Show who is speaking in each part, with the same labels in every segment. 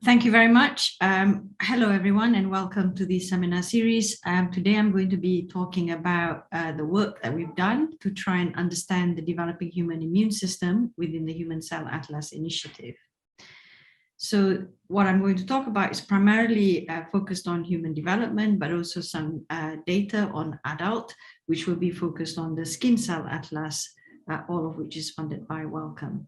Speaker 1: Thank you very much. Hello, everyone, and welcome to the seminar series. Today, I'm going to be talking about the work that we've done to try and understand the developing human immune system within the Human Cell Atlas initiative. So what I'm going to talk about is primarily focused on human development, but also some data on adult, which will be focused on the Skin Cell Atlas, all of which is funded by Wellcome.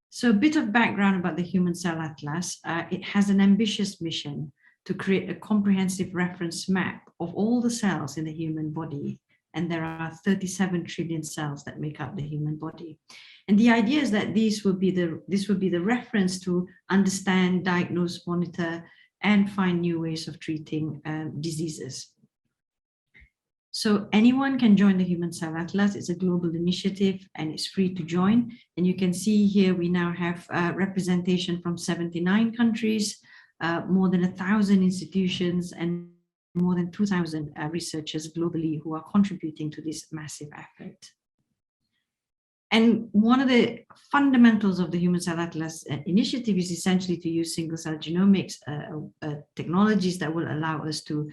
Speaker 1: So a bit of background about the Human Cell Atlas. It has an ambitious mission to create a comprehensive reference map of all the cells in the human body. And there are 37 trillion cells that make up the human body. And the idea is that this would be the reference to understand, diagnose, monitor, and find new ways of treating diseases. So anyone can join the Human Cell Atlas. It's a global initiative and it's free to join. And you can see here we now have representation from 79 countries, more than 1,000 institutions, and more than 2,000 researchers globally who are contributing to this massive effort. And one of the fundamentals of the Human Cell Atlas initiative is essentially to use single-cell genomics technologies that will allow us to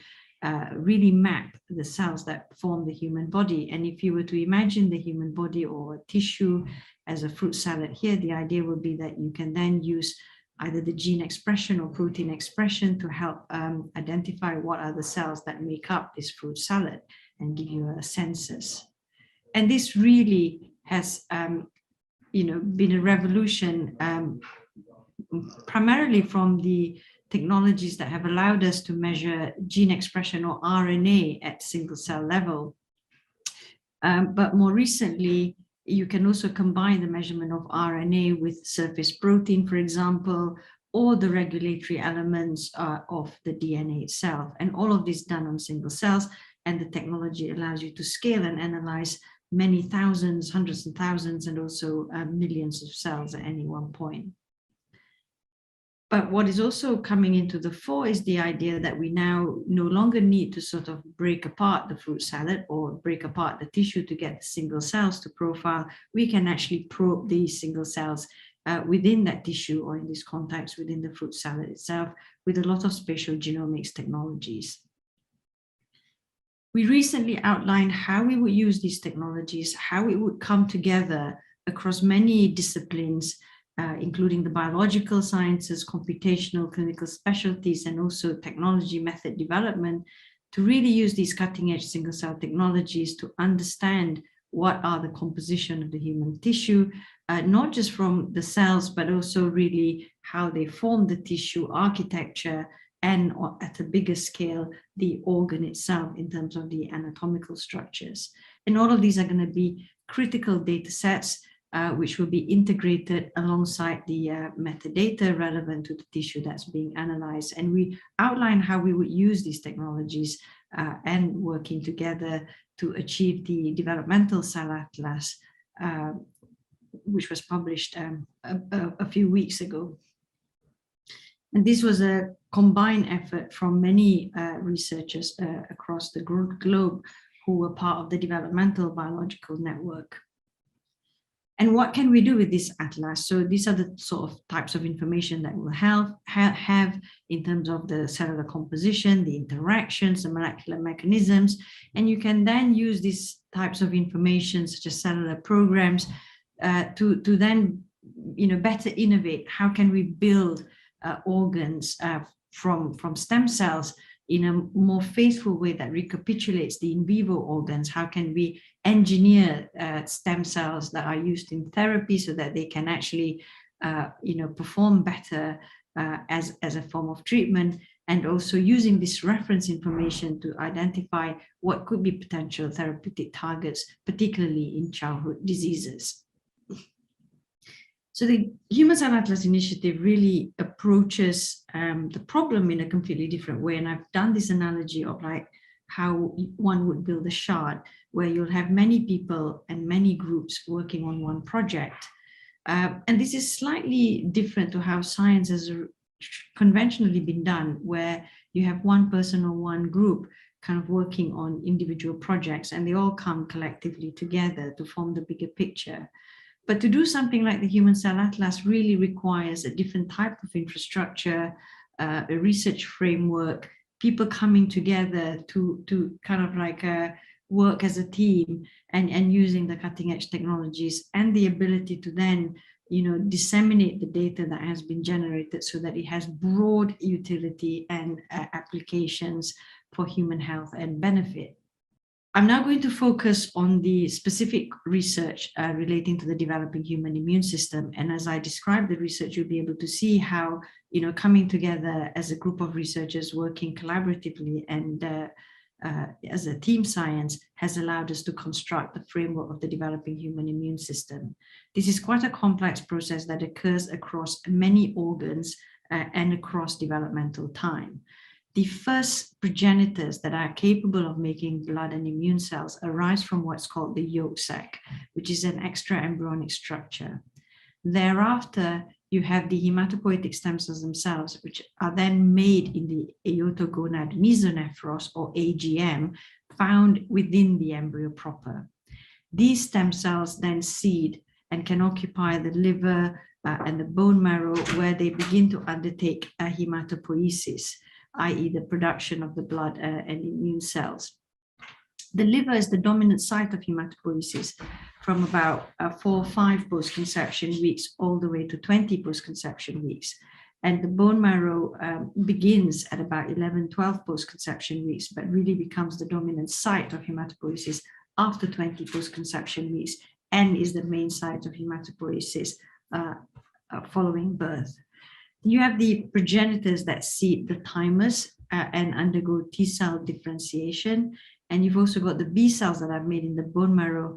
Speaker 1: really map the cells that form the human body. And if you were to imagine the human body or tissue as a fruit salad here, the idea would be that you can then use either the gene expression or protein expression to help identify what are the cells that make up this fruit salad and give you a census. And this really has been a revolution primarily from the technologies that have allowed us to measure gene expression or RNA at single cell level. But more recently, you can also combine the measurement of RNA with surface protein, for example, or the regulatory elements of the DNA itself. And all of this done on single cells, and the technology allows you to scale and analyze many thousands, hundreds and thousands, and also millions of cells at any one point. But what is also coming into the fore is the idea that we now no longer need to sort of break apart the fruit salad or break apart the tissue to get the single cells to profile. We can actually probe these single cells within that tissue, or in this context within the fruit salad itself, with a lot of spatial genomics technologies. We recently outlined how we would use these technologies, how it would come together across many disciplines, including the biological sciences, computational, clinical specialties, and also technology method development, to really use these cutting-edge single-cell technologies to understand what are the composition of the human tissue, not just from the cells, but also really how they form the tissue architecture, and at a bigger scale, the organ itself in terms of the anatomical structures. And all of these are going to be critical data sets which will be integrated alongside the metadata relevant to the tissue that's being analyzed. And we outline how we would use these technologies and working together to achieve the developmental cell atlas, which was published a few weeks ago. And this was a combined effort from many researchers across the globe who were part of the Developmental Biological Network. And what can we do with this atlas? So these are the sort of types of information that we'll have in terms of the cellular composition, the interactions, the molecular mechanisms. And you can then use these types of information, such as cellular programs, to then better innovate. How can we build organs from stem cells in a more faithful way that recapitulates the in vivo organs? How can we engineer stem cells that are used in therapy so that they can actually perform better as a form of treatment, and also using this reference information to identify what could be potential therapeutic targets, particularly in childhood diseases. So the Human Cell Atlas initiative really approaches the problem in a completely different way. And I've done this analogy of like how one would build a shard, where you'll have many people and many groups working on one project. And this is slightly different to how science has conventionally been done, where you have one person or one group kind of working on individual projects, and they all come collectively together to form the bigger picture. But to do something like the Human Cell Atlas really requires a different type of infrastructure, a research framework, people coming together to kind of like work as a team and using the cutting edge technologies, and the ability to then disseminate the data that has been generated so that it has broad utility and applications for human health and benefit. I'm now going to focus on the specific research relating to the developing human immune system. And as I describe the research, you'll be able to see how, coming together as a group of researchers working collaboratively and as a team science has allowed us to construct the framework of the developing human immune system. This is quite a complex process that occurs across many organs and across developmental time. The first progenitors that are capable of making blood and immune cells arise from what's called the yolk sac, which is an extra embryonic structure. Thereafter, you have the hematopoietic stem cells themselves, which are then made in the aortogonad mesonephros, or AGM, found within the embryo proper. These stem cells then seed and can occupy the liver and the bone marrow, where they begin to undertake a hematopoiesis, i.e. the production of the blood and immune cells. The liver is the dominant site of hematopoiesis from about 4 or 5 post-conception weeks all the way to 20 post-conception weeks. And the bone marrow begins at about 11, 12 post-conception weeks, but really becomes the dominant site of hematopoiesis after 20 post-conception weeks, and is the main site of hematopoiesis following birth. You have the progenitors that seed the thymus and undergo T-cell differentiation. And you've also got the B cells that are made in the bone marrow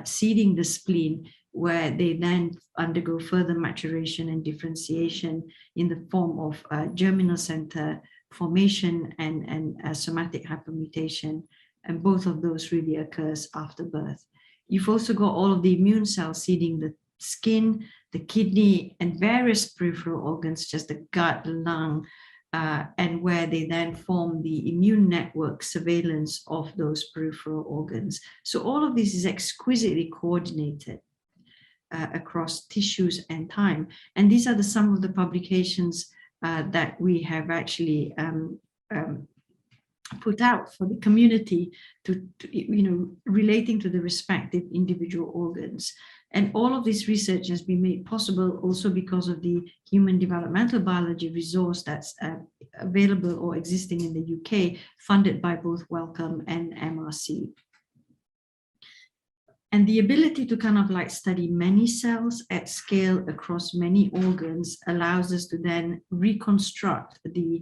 Speaker 1: seeding the spleen, where they then undergo further maturation and differentiation in the form of germinal center formation and somatic hypermutation. And both of those really occurs after birth. You've also got all of the immune cells seeding the skin, the kidney, and various peripheral organs, just the gut, the lung, and where they then form the immune network surveillance of those peripheral organs. So all of this is exquisitely coordinated across tissues and time. And these are some of the publications that we have actually put out for the community to relating to the respective individual organs. And all of this research has been made possible also because of the human developmental biology resource that's available or existing in the UK, funded by both Wellcome and MRC. And the ability to kind of like study many cells at scale across many organs allows us to then reconstruct the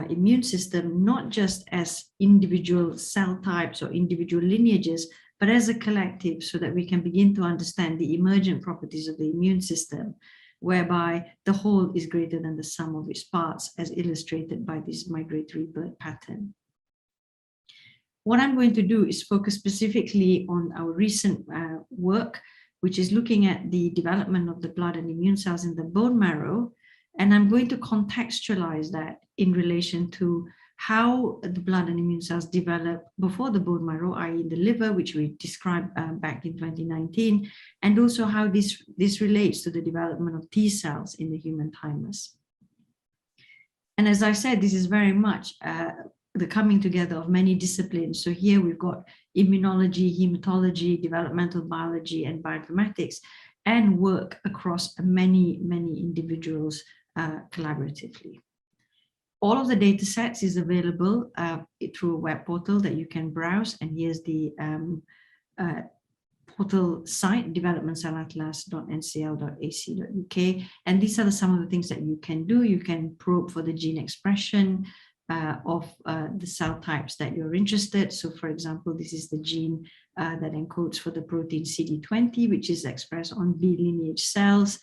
Speaker 1: immune system, not just as individual cell types or individual lineages, but as a collective, so that we can begin to understand the emergent properties of the immune system, whereby the whole is greater than the sum of its parts, as illustrated by this migratory bird pattern. What I'm going to do is focus specifically on our recent work, which is looking at the development of the blood and immune cells in the bone marrow. And I'm going to contextualize that in relation to how the blood and immune cells develop before the bone marrow, i.e. the liver, which we described back in 2019, and also how this relates to the development of T cells in the human thymus. And as I said, this is very much the coming together of many disciplines. So here we've got immunology, hematology, developmental biology, and bioinformatics, and work across many, many individuals collaboratively. All of the data sets is available through a web portal that you can browse. And here's the portal site, developmentcellatlas.ncl.ac.uk. And these are some of the things that you can do. You can probe for the gene expression of the cell types that you're interested. So for example, this is the gene that encodes for the protein CD20, which is expressed on B lineage cells.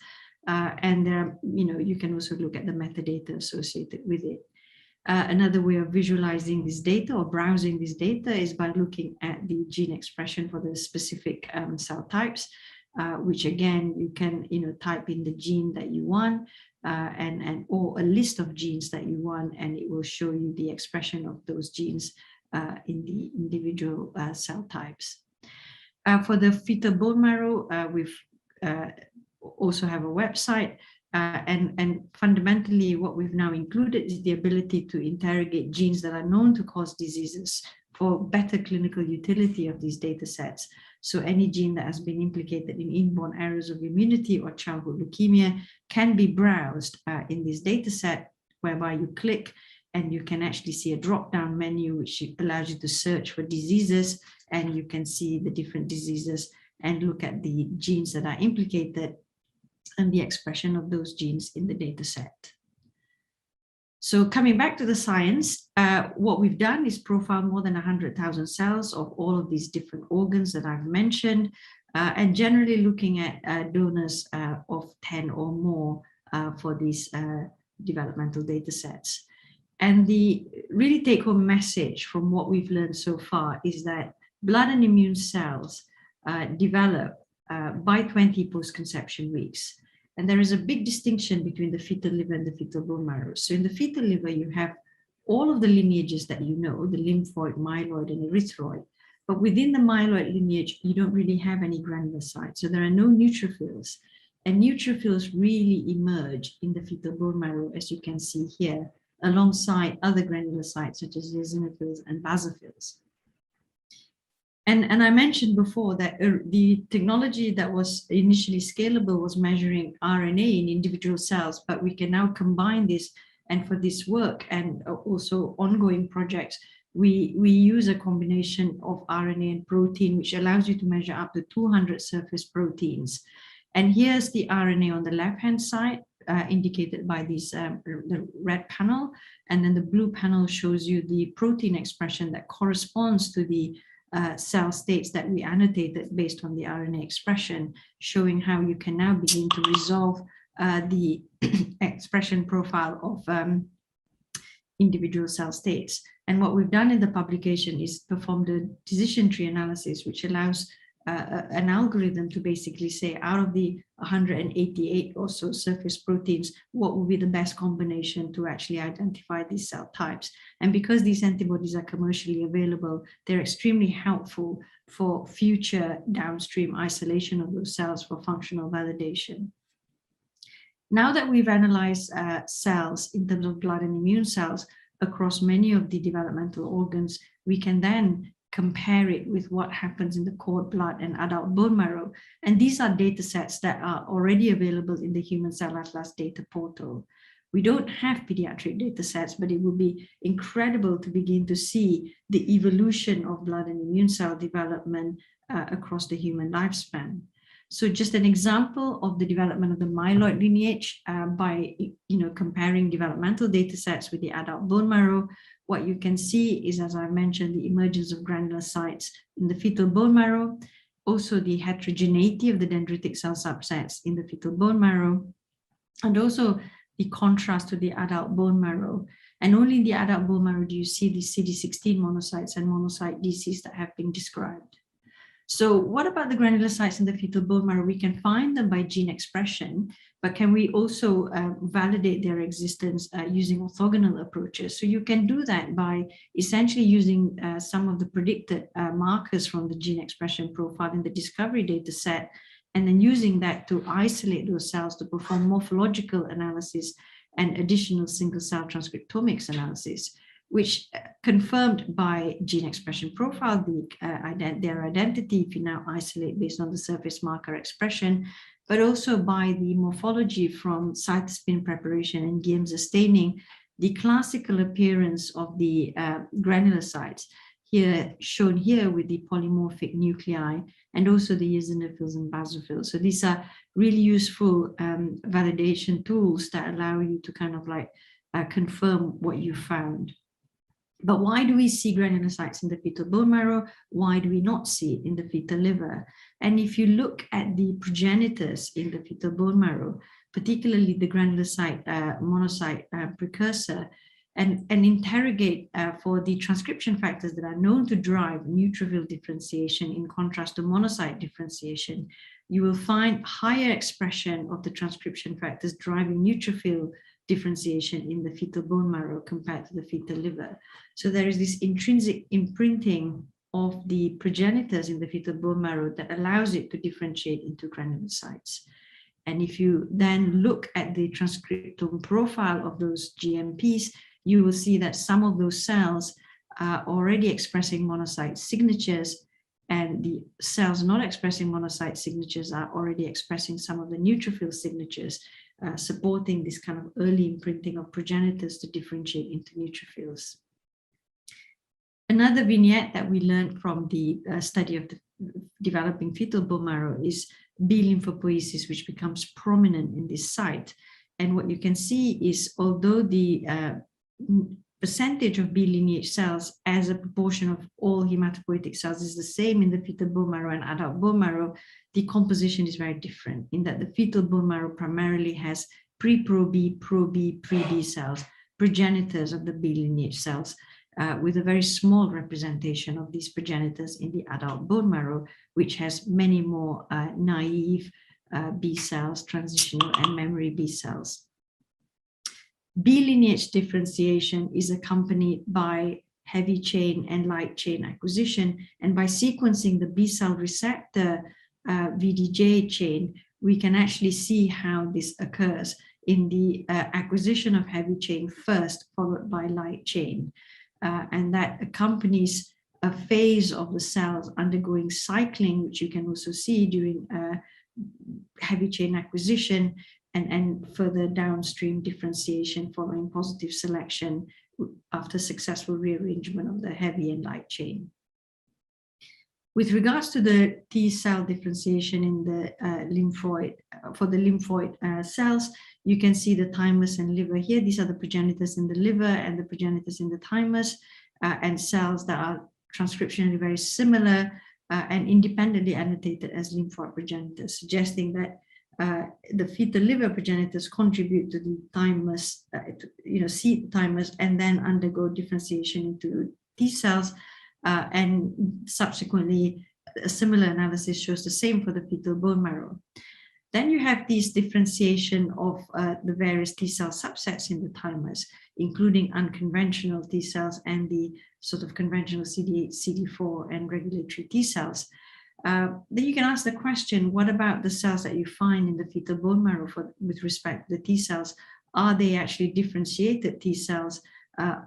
Speaker 1: You can also look at the metadata associated with it. Another way of visualizing this data or browsing this data is by looking at the gene expression for the specific cell types, which again, you can type in the gene that you want or a list of genes that you want, and it will show you the expression of those genes in the individual cell types. For the fetal bone marrow, we've also have a website. And fundamentally, what we've now included is the ability to interrogate genes that are known to cause diseases for better clinical utility of these data sets. So any gene that has been implicated in inborn errors of immunity or childhood leukemia can be browsed in this data set, whereby you click and you can actually see a drop-down menu which allows you to search for diseases, and you can see the different diseases and look at the genes that are implicated and the expression of those genes in the data set. So coming back to the science, what we've done is profile more than 100,000 cells of all of these different organs that I've mentioned, and generally looking at donors of 10 or more for these developmental data sets. And the really take-home message from what we've learned so far is that blood and immune cells develop by 20 post-conception weeks. And there is a big distinction between the fetal liver and the fetal bone marrow. So in the fetal liver, you have all of the lineages that you know, the lymphoid, myeloid, and erythroid. But within the myeloid lineage, you don't really have any granulocytes. So there are no neutrophils. And neutrophils really emerge in the fetal bone marrow, as you can see here, alongside other granulocytes such as eosinophils and basophils. And I mentioned before that the technology that was initially scalable was measuring RNA in individual cells, but we can now combine this, and for this work and also ongoing projects, we use a combination of RNA and protein, which allows you to measure up to 200 surface proteins. And here's the RNA on the left-hand side, indicated by this the red panel, and then the blue panel shows you the protein expression that corresponds to the cell states that we annotated based on the RNA expression, showing how you can now begin to resolve the expression profile of individual cell states. And what we've done in the publication is perform the decision tree analysis, which allows an algorithm to basically say, out of the 188 or so surface proteins, what would be the best combination to actually identify these cell types. And because these antibodies are commercially available, they're extremely helpful for future downstream isolation of those cells for functional validation. Now that we've analyzed cells in terms of blood and immune cells across many of the developmental organs, we can then compare it with what happens in the cord blood and adult bone marrow. And these are data sets that are already available in the Human Cell Atlas data portal. We don't have pediatric data sets, but it would be incredible to begin to see the evolution of blood and immune cell development across the human lifespan. So just an example of the development of the myeloid lineage by comparing developmental data sets with the adult bone marrow. What you can see is, as I mentioned, the emergence of granulocytes in the fetal bone marrow, also the heterogeneity of the dendritic cell subsets in the fetal bone marrow, and also the contrast to the adult bone marrow. And only in the adult bone marrow do you see the CD16 monocytes and monocyte DCs that have been described. So what about the granulocytes in the fetal bone marrow? We can find them by gene expression, but can we also validate their existence using orthogonal approaches? So you can do that by essentially using some of the predicted markers from the gene expression profile in the discovery data set, and then using that to isolate those cells to perform morphological analysis and additional single cell transcriptomics analysis, which confirmed by gene expression profile, their identity if you now isolate based on the surface marker expression, but also by the morphology from cytospin preparation and Giemsa staining, the classical appearance of the granulocytes, here shown here with the polymorphic nuclei, and also the eosinophils and basophils. So these are really useful validation tools that allow you to kind of like confirm what you found. But why do we see granulocytes in the fetal bone marrow? Why do we not see it in the fetal liver? And if you look at the progenitors in the fetal bone marrow, particularly the granulocyte monocyte precursor, and interrogate for the transcription factors that are known to drive neutrophil differentiation in contrast to monocyte differentiation, you will find higher expression of the transcription factors driving neutrophil differentiation in the fetal bone marrow compared to the fetal liver. So there is this intrinsic imprinting of the progenitors in the fetal bone marrow that allows it to differentiate into granulocytes. And if you then look at the transcriptome profile of those GMPs, you will see that some of those cells are already expressing monocyte signatures, and the cells not expressing monocyte signatures are already expressing some of the neutrophil signatures, supporting this kind of early imprinting of progenitors to differentiate into neutrophils. Another vignette that we learned from the study of the developing fetal bone marrow is B lymphopoiesis, which becomes prominent in this site. And what you can see is, although the percentage of B lineage cells as a proportion of all hematopoietic cells is the same in the fetal bone marrow and adult bone marrow, the composition is very different in that the fetal bone marrow primarily has pre-Pro-B, Pro-B, pre-B cells, progenitors of the B lineage cells, with a very small representation of these progenitors in the adult bone marrow, which has many more naive B cells, transitional and memory B cells. B lineage differentiation is accompanied by heavy chain and light chain acquisition, and by sequencing the B cell receptor VDJ chain, we can actually see how this occurs in the acquisition of heavy chain first, followed by light chain. And that accompanies a phase of the cells undergoing cycling, which you can also see during heavy chain acquisition, and further downstream differentiation following positive selection after successful rearrangement of the heavy and light chain. With regards to the T cell differentiation in the lymphoid, for the lymphoid cells, you can see the thymus and liver here. These are the progenitors in the liver and the progenitors in the thymus, and cells that are transcriptionally very similar and independently annotated as lymphoid progenitors, suggesting that the fetal liver progenitors contribute to the thymus, seed thymus, and then undergo differentiation into T cells, and subsequently a similar analysis shows the same for the fetal bone marrow. Then you have these differentiation of the various T cell subsets in the thymus, including unconventional T cells and the sort of conventional CD8, CD4 and regulatory T cells. Then you can ask the question, what about the cells that you find in the fetal bone marrow with respect to the T cells? Are they actually differentiated T cells,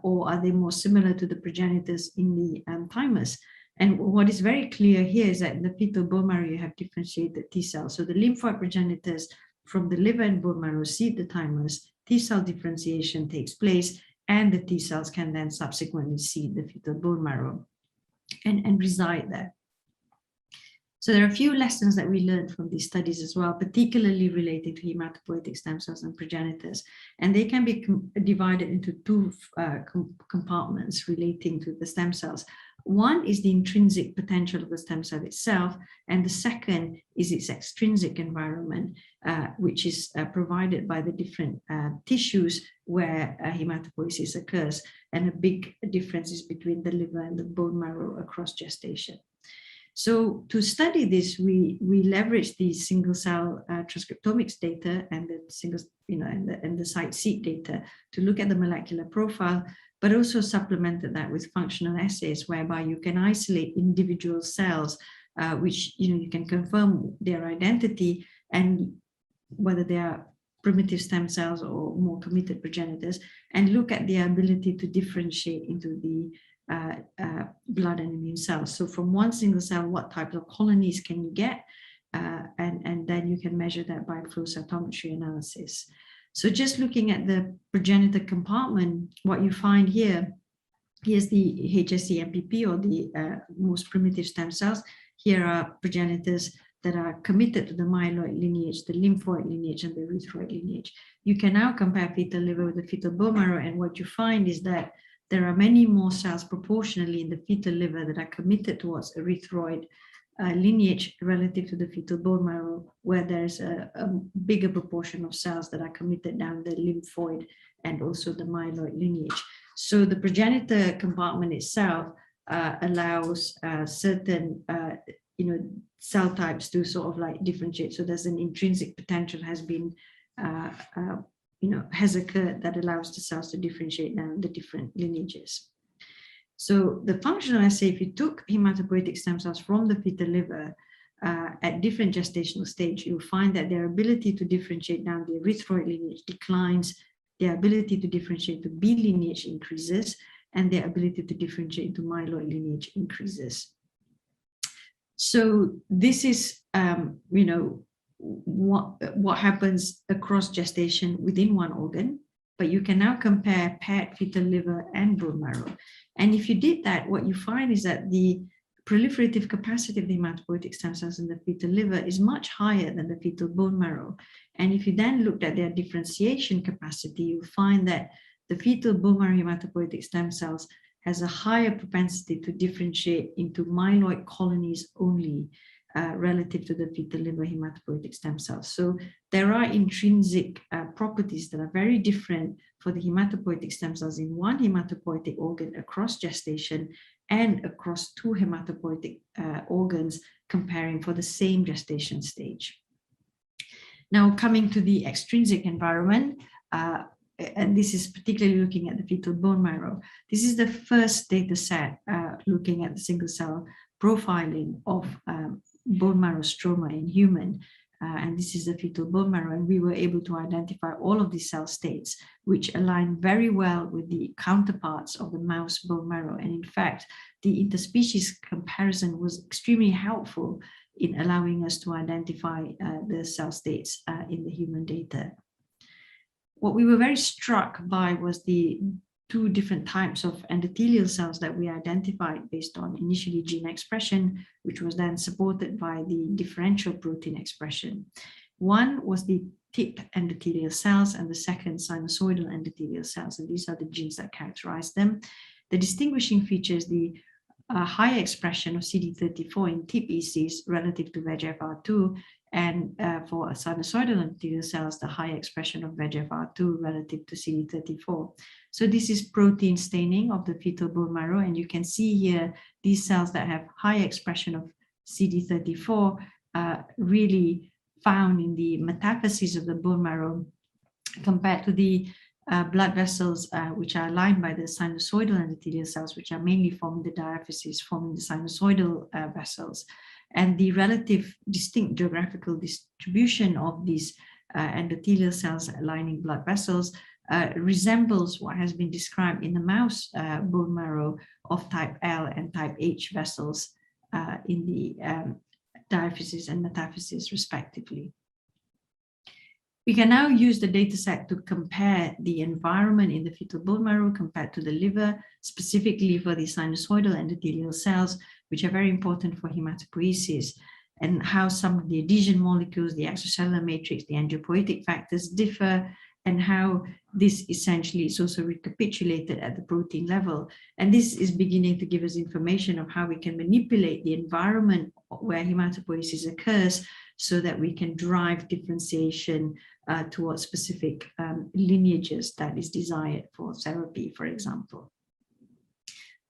Speaker 1: or are they more similar to the progenitors in the thymus? And what is very clear here is that in the fetal bone marrow, you have differentiated T cells. So the lymphoid progenitors from the liver and bone marrow seed the thymus, T cell differentiation takes place, and the T cells can then subsequently seed the fetal bone marrow and reside there. So there are a few lessons that we learned from these studies as well, particularly related to hematopoietic stem cells and progenitors. And they can be divided into two compartments relating to the stem cells. One is the intrinsic potential of the stem cell itself, and the second is its extrinsic environment, which is provided by the different tissues where hematopoiesis occurs. And a big difference is between the liver and the bone marrow across gestation. So to study this, we leverage the single cell transcriptomics data and the single, and the site seq data to look at the molecular profile, but also supplemented that with functional assays whereby you can isolate individual cells, which you can confirm their identity and whether they are primitive stem cells or more committed progenitors, and look at their ability to differentiate into the blood and immune cells. So from one single cell, what types of colonies can you get? And then you can measure that by flow cytometry analysis. So just looking at the progenitor compartment, what you find here, here's the HSC MPP, or the most primitive stem cells. Here are progenitors that are committed to the myeloid lineage, the lymphoid lineage, and the erythroid lineage. You can now compare fetal liver with the fetal bone marrow, and what you find is that there are many more cells proportionally in the fetal liver that are committed towards erythroid lineage relative to the fetal bone marrow, where there's a bigger proportion of cells that are committed down the lymphoid and also the myeloid lineage. So the progenitor compartment itself allows certain cell types to sort of like differentiate. So there's an intrinsic potential has been has occurred that allows the cells to differentiate down the different lineages. So the functional assay, if you took hematopoietic stem cells from the fetal liver at different gestational stage, you'll find that their ability to differentiate down the erythroid lineage declines, their ability to differentiate to B lineage increases, and their ability to differentiate to myeloid lineage increases. So this is, what happens across gestation within one organ, but you can now compare paired fetal liver and bone marrow. And if you did that, what you find is that the proliferative capacity of the hematopoietic stem cells in the fetal liver is much higher than the fetal bone marrow. And if you then looked at their differentiation capacity, you find that the fetal bone marrow hematopoietic stem cells has a higher propensity to differentiate into myeloid colonies only relative to the fetal liver hematopoietic stem cells. So there are intrinsic properties that are very different for the hematopoietic stem cells in one hematopoietic organ across gestation and across two hematopoietic organs comparing for the same gestation stage. Now coming to the extrinsic environment, and this is particularly looking at the fetal bone marrow. This is the first data set looking at the single cell profiling of bone marrow stroma in human. And this is the fetal bone marrow, and we were able to identify all of these cell states, which align very well with the counterparts of the mouse bone marrow. And in fact, the interspecies comparison was extremely helpful in allowing us to identify the cell states in the human data. What we were very struck by was the two different types of endothelial cells that we identified based on initially gene expression, which was then supported by the differential protein expression. One was the tip endothelial cells and the second sinusoidal endothelial cells, and these are the genes that characterize them. The distinguishing feature is the high expression of CD34 in tip ECs relative to VEGFR2, and for sinusoidal endothelial cells, the high expression of VEGFR2 relative to CD34. So this is protein staining of the fetal bone marrow, and you can see here these cells that have high expression of CD34 really found in the metaphyses of the bone marrow compared to the blood vessels which are lined by the sinusoidal endothelial cells, which are mainly forming the diaphyses, forming the sinusoidal vessels. And the relative distinct geographical distribution of these endothelial cells lining blood vessels resembles what has been described in the mouse bone marrow of type L and type H vessels in the diaphyses and metaphyses respectively. We can now use the data set to compare the environment in the fetal bone marrow compared to the liver, specifically for the sinusoidal endothelial cells, which are very important for hematopoiesis, and how some of the adhesion molecules, the extracellular matrix, the angiopoietic factors differ, and how this essentially is also recapitulated at the protein level. And this is beginning to give us information of how we can manipulate the environment where hematopoiesis occurs so that we can drive differentiation towards specific lineages that is desired for therapy, for example.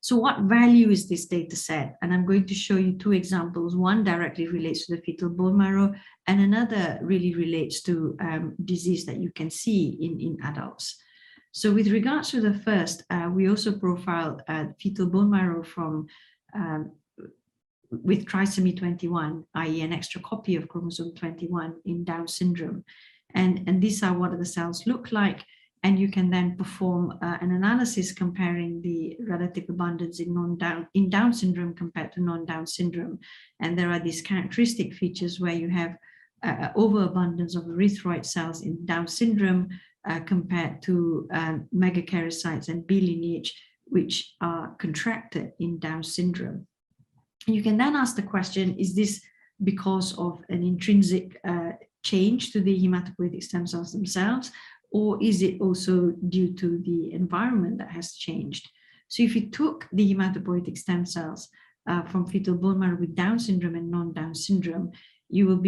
Speaker 1: So what value is this data set? And I'm going to show you two examples. One directly relates to the fetal bone marrow, and another really relates to disease that you can see in adults. So with regards to the first, we also profiled fetal bone marrow from with trisomy 21, i.e. an extra copy of chromosome 21 in Down syndrome. And these are what the cells look like. And you can then perform an analysis comparing the relative abundance in Down syndrome compared to non-Down syndrome. And there are these characteristic features where you have overabundance of erythroid cells in Down syndrome compared to megakaryocytes and B lineage, which are contracted in Down syndrome. And you can then ask the question, is this because of an intrinsic change to the hematopoietic stem cells themselves, or is it also due to the environment that has changed? So if you took the hematopoietic stem cells from fetal bone marrow with Down syndrome and non-Down syndrome, you will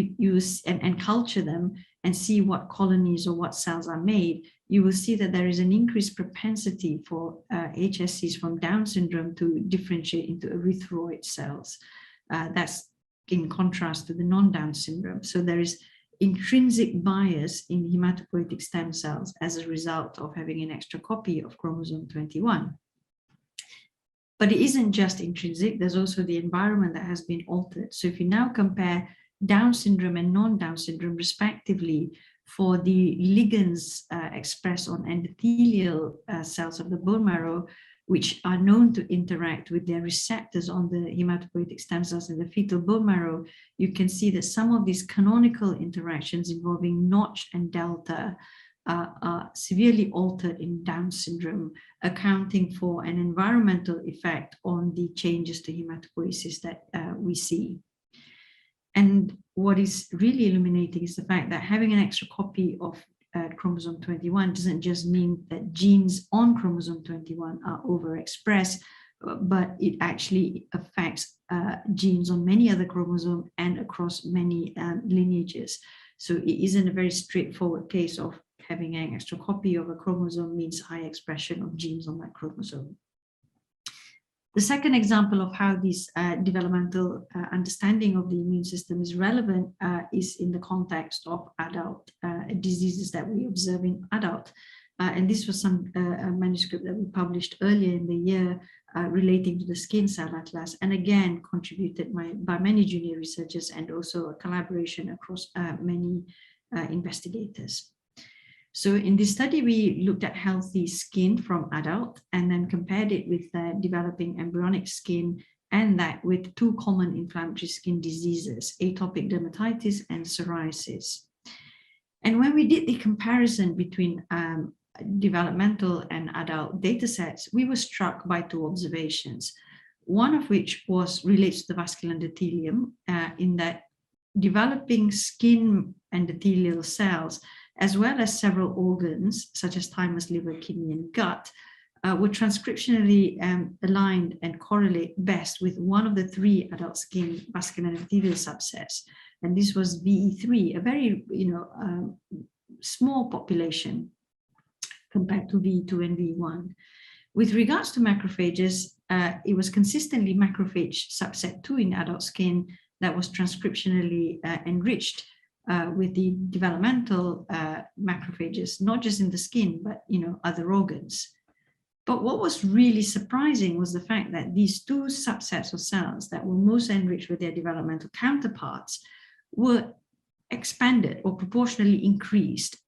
Speaker 1: and culture them and see what colonies or what cells are made, you will see that there is an increased propensity for HSCs from Down syndrome to differentiate into erythroid cells. That's in contrast to the non-Down syndrome. So there is intrinsic bias in hematopoietic stem cells as a result of having an extra copy of chromosome 21. But it isn't just intrinsic, there's also the environment that has been altered. So if you now compare Down syndrome and non-Down syndrome respectively for the ligands expressed on endothelial cells of the bone marrow, which are known to interact with their receptors on the hematopoietic stem cells in the fetal bone marrow, you can see that some of these canonical interactions involving Notch and delta are severely altered in Down syndrome, accounting for an environmental effect on the changes to hematopoiesis that we see. And what is really illuminating is the fact that having an extra copy of chromosome 21 doesn't just mean that genes on chromosome 21 are overexpressed, but it actually affects genes on many other chromosomes and across many lineages. So it isn't a very straightforward case of having an extra copy of a chromosome means high expression of genes on that chromosome. The second example of how this developmental understanding of the immune system is relevant is in the context of adult diseases that we observe in adult. And this was a manuscript that we published earlier in the year relating to the skin cell atlas, and again contributed by many junior researchers and also a collaboration across many investigators. So in this study, we looked at healthy skin from adult and then compared it with developing embryonic skin, and that with two common inflammatory skin diseases, atopic dermatitis and psoriasis. And when we did the comparison between developmental and adult data sets, we were struck by two observations. One of which relates to the vascular endothelium, in that developing skin endothelial cells, as well as several organs such as thymus, liver, kidney, and gut, were transcriptionally aligned and correlate best with one of the three adult skin vascular endothelial subsets. And this was VE3, a very small population compared to VE2 and VE1. With regards to macrophages, it was consistently macrophage subset 2 in adult skin that was transcriptionally enriched with the developmental macrophages, not just in the skin, but other organs. But what was really surprising was the fact that these two subsets of cells that were most enriched with their developmental counterparts were expanded or proportionally increased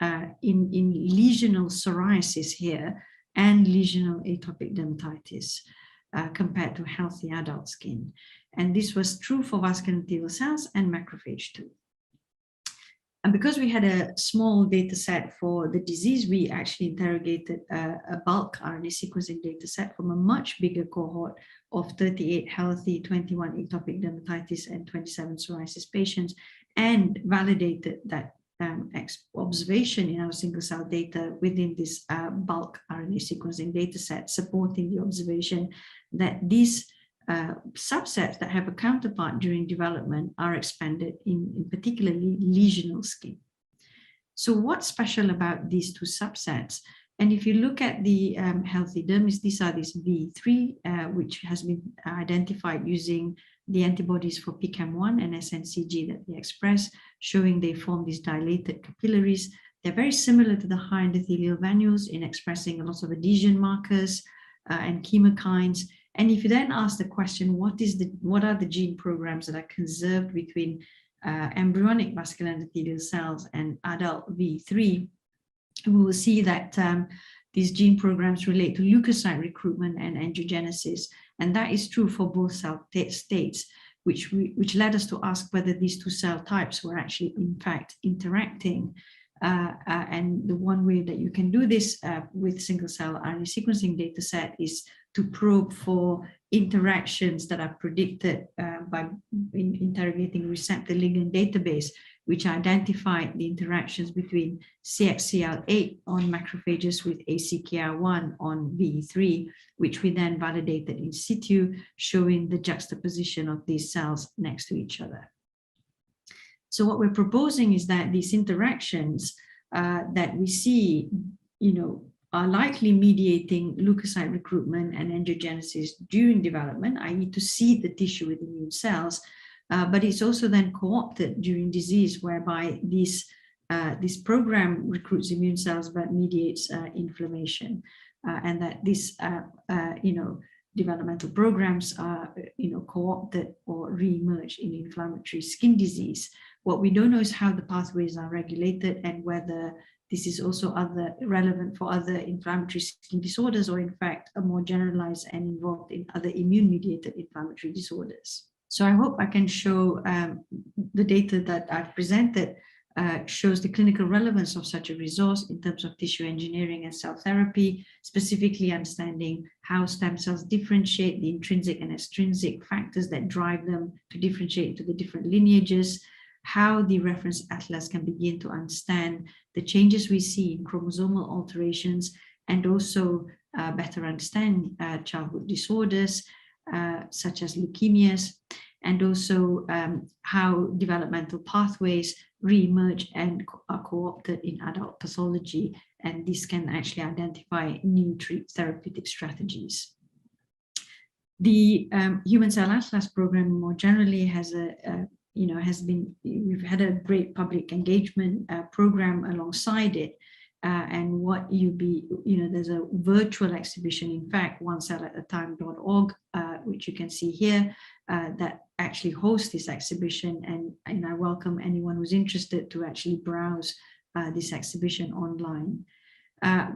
Speaker 1: in lesional psoriasis here and lesional atopic dermatitis compared to healthy adult skin. And this was true for vascular endothelial cells and macrophage too. And because we had a small data set for the disease, we actually interrogated a bulk RNA sequencing data set from a much bigger cohort of 38 healthy, 21 atopic dermatitis, and 27 psoriasis patients, and validated that observation in our single cell data within this bulk RNA sequencing data set, supporting the observation that these subsets that have a counterpart during development are expanded in particularly lesional skin. So what's special about these two subsets? And if you look at the healthy dermis, these are these V3, which has been identified using the antibodies for PCAM1 and SNCG that they express, showing they form these dilated capillaries. They're very similar to the high endothelial venules in expressing a lot of adhesion markers and chemokines. And if you then ask the question, what are the gene programs that are conserved between embryonic vascular endothelial cells and adult V3, we will see that these gene programs relate to leukocyte recruitment and angiogenesis. And that is true for both cell states, which led us to ask whether these two cell types were actually, in fact, interacting. And the one way that you can do this with single cell RNA sequencing data set is to probe for interactions that are predicted by interrogating receptor ligand database, which identified the interactions between CXCL8 on macrophages with ACKR1 on VE3, which we then validated in situ, showing the juxtaposition of these cells next to each other. So what we're proposing is that these interactions that we see, are likely mediating leukocyte recruitment and angiogenesis during development, i.e. to seed the tissue with immune cells, but it's also then co-opted during disease, whereby this program recruits immune cells but mediates inflammation, and that this developmental programs are, co-opted or re-emerge in inflammatory skin disease. What we don't know is how the pathways are regulated and whether this is also relevant for other inflammatory skin disorders, or in fact are more generalized and involved in other immune-mediated inflammatory disorders. So I hope I can show the data that I've presented shows the clinical relevance of such a resource in terms of tissue engineering and cell therapy, specifically understanding how stem cells differentiate, the intrinsic and extrinsic factors that drive them to differentiate into the different lineages, how the reference atlas can begin to understand the changes we see in chromosomal alterations, and also better understand childhood disorders such as leukemias, and also how developmental pathways re-emerge and are co-opted in adult pathology, and this can actually identify new therapeutic strategies. The Human Cell Atlas program more generally has we've had a great public engagement program alongside it. And there's a virtual exhibition, in fact, onecellatime.org, which you can see here, that actually hosts this exhibition. And I welcome anyone who's interested to actually browse this exhibition online.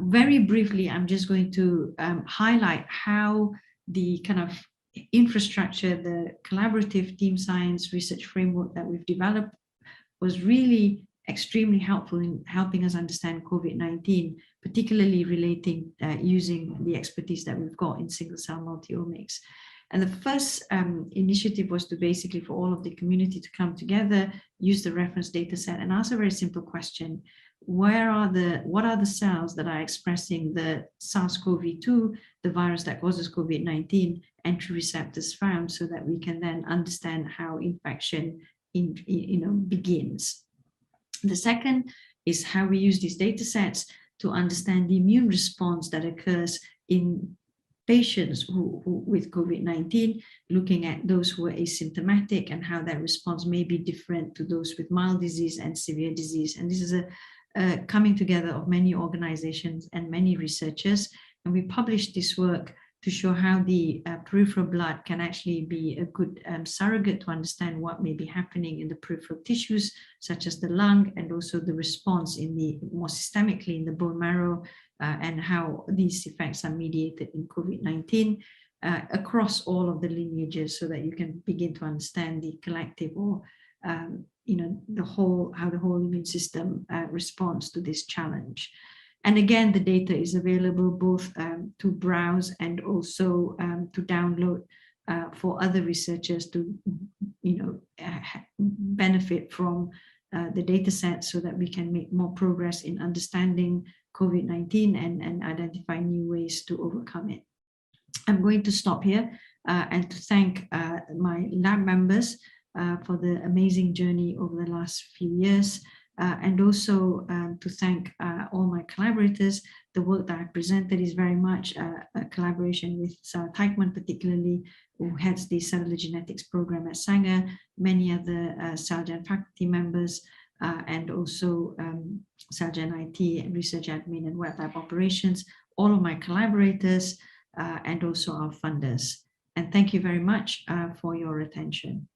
Speaker 1: Very briefly, I'm just going to highlight how the kind of infrastructure, the collaborative team science research framework that we've developed was really extremely helpful in helping us understand COVID-19, particularly relating using the expertise that we've got in single-cell multiomics. And the first initiative was to basically for all of the community to come together, use the reference data set and ask a very simple question. What are the cells that are expressing the SARS-CoV-2, the virus that causes COVID-19, entry receptors found, so that we can then understand how infection begins. The second is how we use these data sets to understand the immune response that occurs in patients who with COVID-19, looking at those who are asymptomatic and how that response may be different to those with mild disease and severe disease. And this is a coming together of many organizations and many researchers. And we published this work to show how the peripheral blood can actually be a good surrogate to understand what may be happening in the peripheral tissues, such as the lung, and also the response more systemically in the bone marrow, and how these effects are mediated in COVID-19 across all of the lineages, so that you can begin to understand the collective or how the whole immune system responds to this challenge. And again, the data is available both to browse and also to download for other researchers to benefit from the data set, so that we can make more progress in understanding COVID-19 and identify new ways to overcome it. I'm going to stop here and to thank my lab members for the amazing journey over the last few years. And also to thank all my collaborators. The work that I presented is very much a collaboration with Sarah Teichmann, particularly, who heads the Cellular Genetics program at Sanger, many other CellGen faculty members, and also CellGen IT and research admin and web lab operations, all of my collaborators, and also our funders. And thank you very much for your attention.